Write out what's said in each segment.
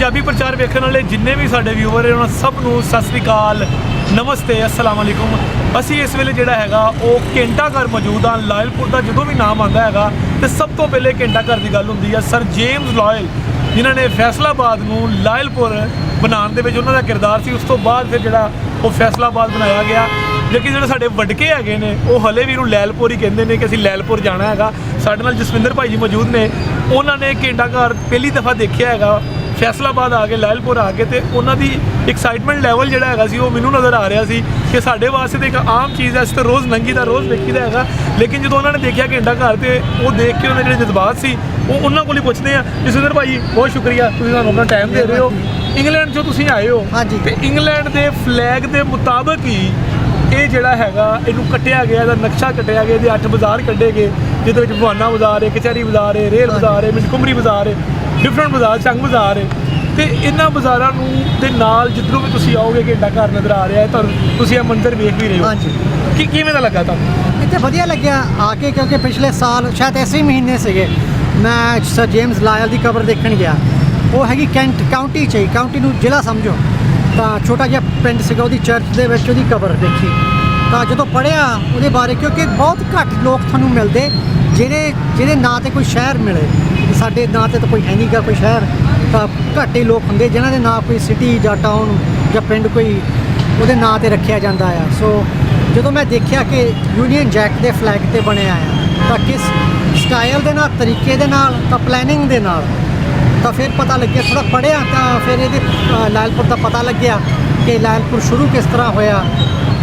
पंजाबी प्रचार वेखण वाले जिन्ने भी साडे व्यूअर हैं उन्हां सब नूं सत श्री अकाल, नमस्ते, अस्सलाम वालेकुम। असी इस वेले जिहड़ा हैगा ओह घंटा घर मौजूद हाँ। लायलपुर का जो भी नाम आंदा हैगा तो सब तो पहले घंटा घर की गल हुंदी है। सर जेम्स लॉयल जिन्हां ने फैसलाबाद नूं लायलपुर बनाने दे विच उन्हां दा किरदार सी। उस तो बाद फिर जिहड़ा ओह फैसलाबाद बनाया गया। लेकिन जिहड़े साडे वडके हैगे ने ओह हले भी इहनूं लैलपुर ही कहंदे ने कि असीं लैलपुर जाना हैगा। साडे नाल जसविंदर भाई जी मौजूद ने, उन्होंने घंटा घर पहली दफ़ा देखिया हैगा फैसलाबाद आके लायलपुर आके, तो उन्होंने एक्साइटमेंट लैवल जोड़ा है मैनू नज़र आ रहा सी कि साढ़े वास्ते तो एक आम चीज़ है, अस तो रोज़ लंघी दा रोज़ देखी दा है। लेकिन जो उन्होंने देखा घंटा घर तो वो देख के उन्होंने जो जज्बात से वो उन्होंने को पुछते हैं। जसविंदर भाई बहुत शुक्रिया, तुम सानू अपना टाइम दे रहे हो। इंग्लैंड जो तुम आए हो तो इंग्लैंड के फ्लैग के मुताबिक ही ये जोड़ा हैगा इनू कटिया गया, इसका नक्शा कटिया गया, ये 8 बाज़ार कटे गए जिद भवाना बाज़ार है, कचहरी बाज़ार है, रेल बाज़ार है, मिंटकुमरी बाज़ार है, डिफरेंट बाज़ार, चंग बाज़ार है। तो इन्होंने बाज़ारों के नाल जिधरों भी तुम आओगे घंटा घर नज़र आ रहा है, तो तुम यह मंजर वेख भी रहे हो। हाँ जी, कि किवें दा लगा तुहानूं? इतने वधिया लग्या आके, क्योंकि पिछले साल शायद ऐसे ही महीने से मैं सर जेम्स लायल की कबर देखने गया। वो हैगी कैंट काउंटी च, काउंटी नूं जिला समझो, तो छोटा जिहा पिंड सीगा, उहदी चर्च दे विच उहदी कबर देखी। तो जो पढ़िया उहदे बारे, क्योंकि बहुत घੱਟ लोग थानूं मिलते ਜਿਹਦੇ ਨਾਂ ਤੇ ਕੋਈ ਸ਼ਹਿਰ ਮਿਲੇ। ਸਾਡੇ ਨਾਂ ਤੇ ਤਾਂ ਕੋਈ ਹੈ ਨਹੀਂਗਾ ਕੋਈ ਸ਼ਹਿਰ, ਤਾਂ ਘੱਟ ਹੀ ਲੋਕ ਹੁੰਦੇ ਜਿਨ੍ਹਾਂ ਦੇ ਨਾਂ ਕੋਈ ਸਿਟੀ ਜਾਂ ਟਾਊਨ ਜਾਂ ਪਿੰਡ ਕੋਈ ਉਹਦੇ ਨਾਂ ਤੇ ਰੱਖਿਆ ਜਾਂਦਾ ਆ। ਸੋ ਜਦੋਂ ਮੈਂ ਦੇਖਿਆ ਕਿ ਯੂਨੀਅਨ ਜੈਕ ਦੇ ਫਲੈਗ ਤੇ ਬਣਿਆ ਆ, ਤਾਂ ਕਿਸ ਸਟਾਈਲ ਦੇ ਨਾਲ, ਤਰੀਕੇ ਦੇ ਨਾਲ, ਤਾਂ ਪਲੈਨਿੰਗ ਦੇ ਨਾਲ, ਤਾਂ ਫਿਰ ਪਤਾ ਲੱਗਿਆ। ਥੋੜਾ ਪੜ੍ਹਿਆ ਤਾਂ ਫਿਰ ਇਹਦੇ ਲਾਇਲਪੁਰ ਦਾ ਪਤਾ ਲੱਗਿਆ ਕਿ ਲਾਇਲਪੁਰ ਸ਼ੁਰੂ ਕਿਸ ਤਰ੍ਹਾਂ ਹੋਇਆ,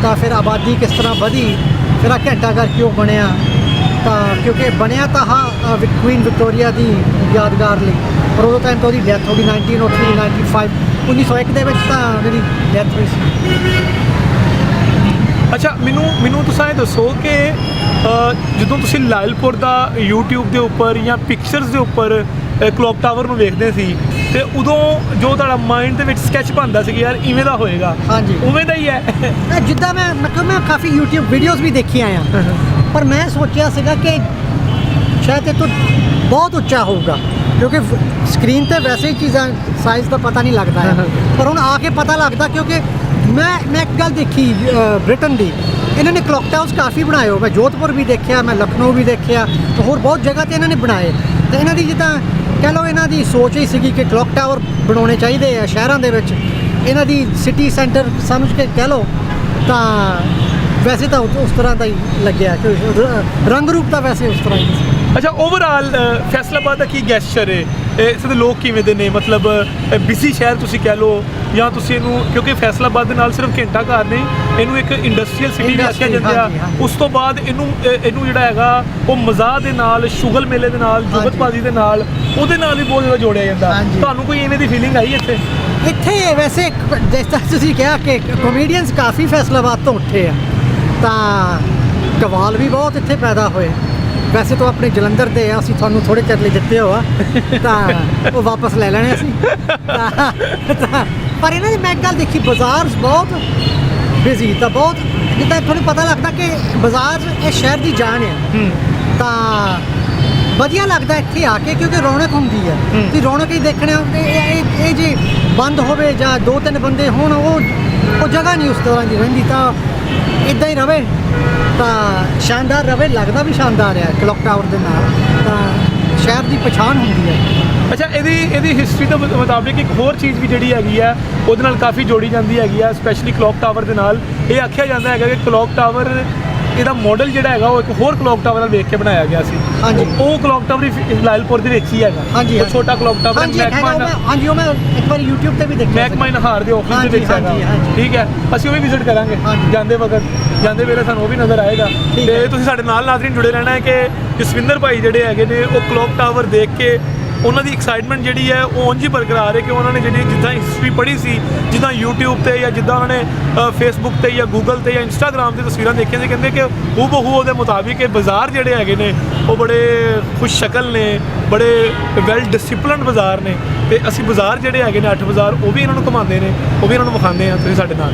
ਤਾਂ ਫਿਰ ਆਬਾਦੀ ਕਿਸ ਤਰ੍ਹਾਂ ਵਧੀ, ਫਿਰ ਆ ਘੰਟਾ ਘਰ ਕਿਉਂ ਬਣਿਆ। ਤਾਂ ਕਿਉਂਕਿ ਬਣਿਆ ਤਾਂ ਹਾਂ ਕੁਈਨ ਵਿਕਟੋਰੀਆ ਦੀ ਯਾਦਗਾਰ ਲਈ, ਪਰ ਉਦੋਂ ਟਾਈਮ ਤਾਂ ਉਹਦੀ ਡੈਥ ਹੋ ਗਈ 1901 ਦੇ ਵਿੱਚ ਤਾਂ ਜਿਹੜੀ ਡੈਥ ਹੋਈ ਸੀ। अच्छा, मैनू तुसां ये दसो कि जो तुसीं लायलपुर का यूट्यूब के उपर या पिक्चर्स के उपर क्लॉक टावर में वेखते सी, तो उदों जो तुहाडा माइंड दे विच स्कैच बनता सी कि यार इवें दा होएगा, हाँ जी, उवें दा ही है। जिद्दां मैं काफ़ी यूट्यूब वीडियोज़ भी देखी आया, पर मैं सोचा सीगा कि शायद ये तो बहुत उच्चा होगा, क्योंकि स्क्रीन पर वैसे ही चीज़ां साइज़ का पता नहीं लगता है, पर हुण आके पता लगता। क्योंकि मैं एक गल देखी ब्रिटेन की, इन्होंने क्लॉक टावर्स काफ़ी बनाए हो। मैं जोधपुर भी देखा, मैं लखनऊ भी देखा, तो होर बहुत जगह तो इन्होंने बनाए। तो इन्हों की जिदा कह लो इन्हों की सोच ही सी कि क्लॉक टावर बनाने चाहिए शहरों के, इन्हों की सिटी सेंटर समझ के कह लो। तो वैसे तो उस तरह का ही लग्या कि रंग रूप तो वैसे उस तरह ही। अच्छा, ओवरऑल फैसलाबाद का की गैस्चर है, इसके लोग किवें दे ने, मतलब बिजी शहर तुसीं कह लो या तुसीं इहनूं, क्योंकि फैसलाबाद दे नाल सिर्फ घंटा घर नहीं, इहनूं एक इंडस्ट्रीयल सिटी भी आखिया जांदा है। उस तो बाद इहनूं जिहड़ा हैगा वो मज़ाह दे नाल, शुगल मेले दे नाल, जुगतबाजी दे नाल, उहदे नाल भी बहुत ज़्यादा जोड़िया जांदा। तुहानूं कोई इवें दी फीलिंग आई इत्थे वैसे जिस तरह तुसीं कहा कि कॉमेडियंस काफ़ी फैसलाबाद तो उठे आ, तो कवाल भी बहुत इत्थे पैदा होए। वैसे तो अपने जलंधर दे असीं तुहानूं थोड़े चिर लई दित्ते हो तां वो वापस ले लैणे असीं। पर इन्हां दी मैं गल देखी, बाज़ार बहुत बिजी, तो बहुत जिद्दां तुहानूं पता लगदा कि बाज़ार इस शहर की जान है। तां वधिया लगदा इत्थे आके, क्योंकि रौनक हुंदी है, ते रौनक ही देखने जे बंद होवे जां 2-3 बंदे होण, वो जगह नहीं उस तरह की रहिंदी। तां इदां ही रवे ਤਾਂ शानदार रवे, लगता भी शानदार है क्लॉक टावर के नाल, तो शहर की पछाण होंदी है। अच्छा, ਇਹਦੀ ਹਿਸਟਰੀ ਦੇ ਮੁਤਾबिक एक होर चीज़ भी ਜਿਹੜੀ ਹੈਗੀ ਆ ਉਹਦੇ ਨਾਲ ਕਾफ़ੀ ਜੋੜੀ ਜਾਂਦੀ ਹੈਗੀ ਆ, ਸਪੈਸ਼ਲੀ ਕਲੌਕ ਟਾਵਰ ਦੇ ਨਾਲ। ਇਹ ਆਖਿਆ ਜਾਂਦਾ ਹੈਗਾ ਕਿ ਕਲੌਕ ਟਾਵਰ ਇਹਦਾ ਮਾਡਲ ਜਿਹੜਾ ਹੈਗਾ ਉਹ ਇੱਕ ਹੋਰ ਕਲੌਕ ਟਾਵਰ ਨਾਲ ਵੇਖ ਕੇ ਬਣਾਇਆ ਗਿਆ ਸੀ। ਹਾਂਜੀ, ਉਹ ਕਲੌਕ ਟਾਵਰ ਹੀ ਲਾਇਲਪੁਰ ਦੇ ਵਿੱਚ ਹੀ ਹੈਗਾ। ਹਾਂਜੀ, ਉਹ ਛੋਟਾ ਕਲੌਕ ਟਾਵਰ ਹਾਂਜੀ, ਉਹ ਮੈਂ ਇੱਕ ਵਾਰ YouTube ਤੇ ਵੀ ਦੇਖਿਆ, ਮਹਿਕਮਾ ਨਹਾਰ ਦੇ ਆਫਿਸ ਦੇ ਵਿੱਚ ਹੈਗਾ। ਠੀਕ ਹੈ, ਅਸੀਂ ਉਹ ਵੀ ਵਿਜ਼ਿਟ ਕਰਾਂਗੇ ਜਾਂਦੇ ਵੇਲੇ, ਸਾਨੂੰ ਉਹ ਵੀ ਨਜ਼ਰ ਆਏਗਾ। ਤੇ ਤੁਸੀਂ ਸਾਡੇ ਨਾਲ ਨਾਜ਼ਰੀਨ ਜੁੜੇ ਰਹਿਣਾ ਹੈ ਕਿ ਜਸਵਿੰਦਰ ਭਾਈ ਜਿਹੜੇ ਹੈਗੇ ਨੇ ਉਹ ਕਲੌਕ ਟਾਵਰ ਦੇਖ ਕੇ ਉਹਨਾਂ ਦੀ ਐਕਸਾਈਟਮੈਂਟ ਜਿਹੜੀ ਹੈ ਉਹ ਉਂਝ ਹੀ ਬਰਕਰਾਰ ਹੈ ਕਿ ਉਹਨਾਂ ਨੇ ਜਿਹੜੀ ਜਿੱਦਾਂ ਹਿਸਟਰੀ ਪੜ੍ਹੀ ਸੀ, ਜਿੱਦਾਂ YouTube ਤੇ ਜਾਂ ਜਿੱਦਾਂ ਉਹਨਾਂ ਨੇ ਫੇਸਬੁੱਕ ਤੇ ਜਾਂ ਗੂਗਲ ਤੇ ਜਾਂ ਇੰਸਟਾਗ੍ਰਾਮ ਤੇ ਤਸਵੀਰਾਂ ਦੇਖੀਆਂ ਸੀ, ਕਹਿੰਦੇ ਕਿ ਹੂਬਹੂ ਉਹਦੇ ਮੁਤਾਬਿਕ ਇਹ ਬਾਜ਼ਾਰ ਜਿਹੜੇ ਹੈਗੇ ਨੇ ਉਹ ਬੜੇ ਖੁਸ਼ ਸ਼ਕਲ ਨੇ, ਬੜੇ ਵੈਲ ਡਿਸਿਪਲਿਨਡ ਬਾਜ਼ਾਰ ਨੇ। ਤੇ ਅਸੀਂ ਬਾਜ਼ਾਰ ਜਿਹੜੇ ਹੈਗੇ ਨੇ 8 ਬਾਜ਼ਾਰ ਉਹ ਵੀ ਇਹਨਾਂ ਨੂੰ ਘੁਮਾਉਂਦੇ ਨੇ, ਉਹ ਵੀ ਇਹਨਾਂ ਨੂੰ ਵਿਖਾਉਂਦੇ ਹਾਂ। ਤੁਸੀਂ ਸਾਡੇ ਨਾਲ